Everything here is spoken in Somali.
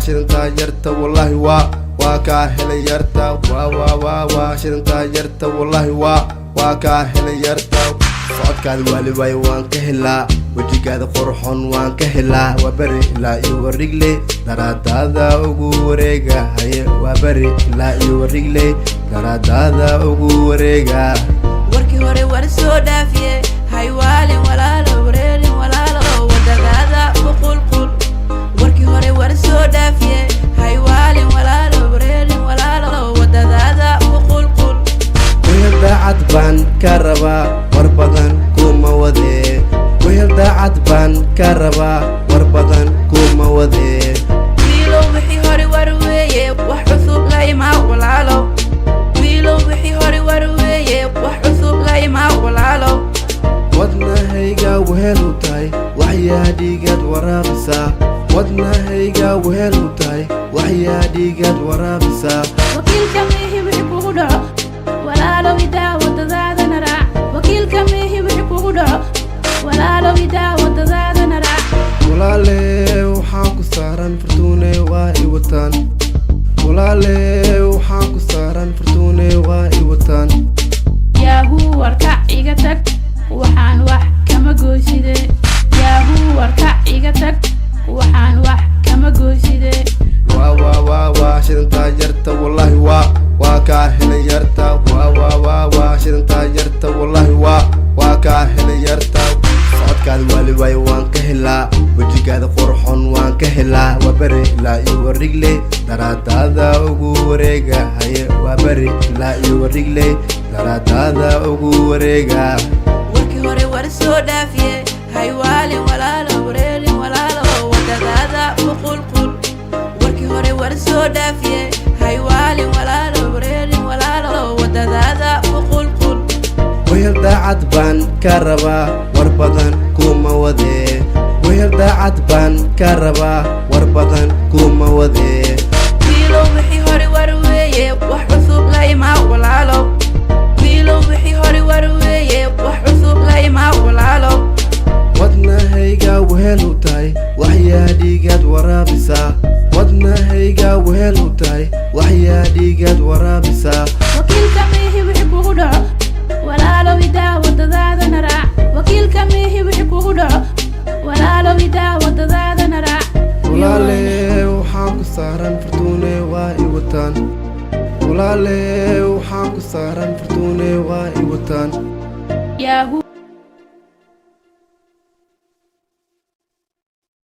شرنتا يرتا والله وكاهل يرتا شرنتا يرتا والله وكاهل يرتا صوتك الوالي باي وان كهلا وجهك هذا قرحون وان كهلا وبري لا يوريك لي دادا وغوريغا هي وبري لا يوريك لي دادا وغوريغا warki hore war soo dhaafiye hay waalin walaalo wareerin walaalo wadadaada boqolqol warki hore war soo dhaafiye hay waalin walaalo wareerin walaalo wadadaada boqolqol wehel daacad baan ka rabaa war badan kuma wadee wehel daacad baan ka rabaa war badan kuma wadee wiilow wixii hore war weeye wax cusub la imaa walaalo wiilow wixii hore war weeye wax cusub la imaa walaalo wadnahayga wehel u tahay waxyaa dhiigaad waraabisaa wadnahayga wehel u tahay waxyaa dhiigaad waraabisaa wakiilka mihi wixii kugu dhaco walaalo idaa wadadaadana raac wakiilka mihi wixii kugu dhaco walaalo idaa wadadaadana raac walaale waxaan ku saaran fartuune waa i wataan walaale waxaan ku saaran fartuune waa i wataan yaahuu warkac iga tag waxaan wax kama goyside yaahuu warkac iga tag waxaan wax kama goyside شرنتا يرتا والله وكاهل يرتا شرنتا يرتا والله وكاهل يرتا صوتك الوالي باي وان كهلا وجهك هذا قرحون وان كهلا وبري لا يوريك لي دادا وغوريغا هي وبري لا يوريك لي دادا وغوريغا warki hore war soo dhaafiye hay waalin walaalo wareerin walaalo wadadaada boqolqol warki hore war soo dhaafiye hay waalin walaalo wareerin walaalo wadadaada boqolqol wehel daacad baan ka rabaa war badan kuma wadee wehel daacad baan ka rabaa war badan kuma wadee wiilow wixii hore war weeye wax cusub la imaa walaalo wiilow wixii hore war weeye wax cusub la imaa walaalo wadnahayga wehel u tahay waxyaa dhiigaad waraabisaa wadnahayga wehel u tahay waxyaa dhiigaad waraabisaa wakiilka mihi wixii kugu dhaco walaalo idaa wadadaadana raac wakiilka mihi wixii kugu dhaco walaalo idaa wadadaadana raac walaale waxaan ku saaran fartuune waa i wataan walaale waxaan ku saaran fartuune waa i wataan yaahuu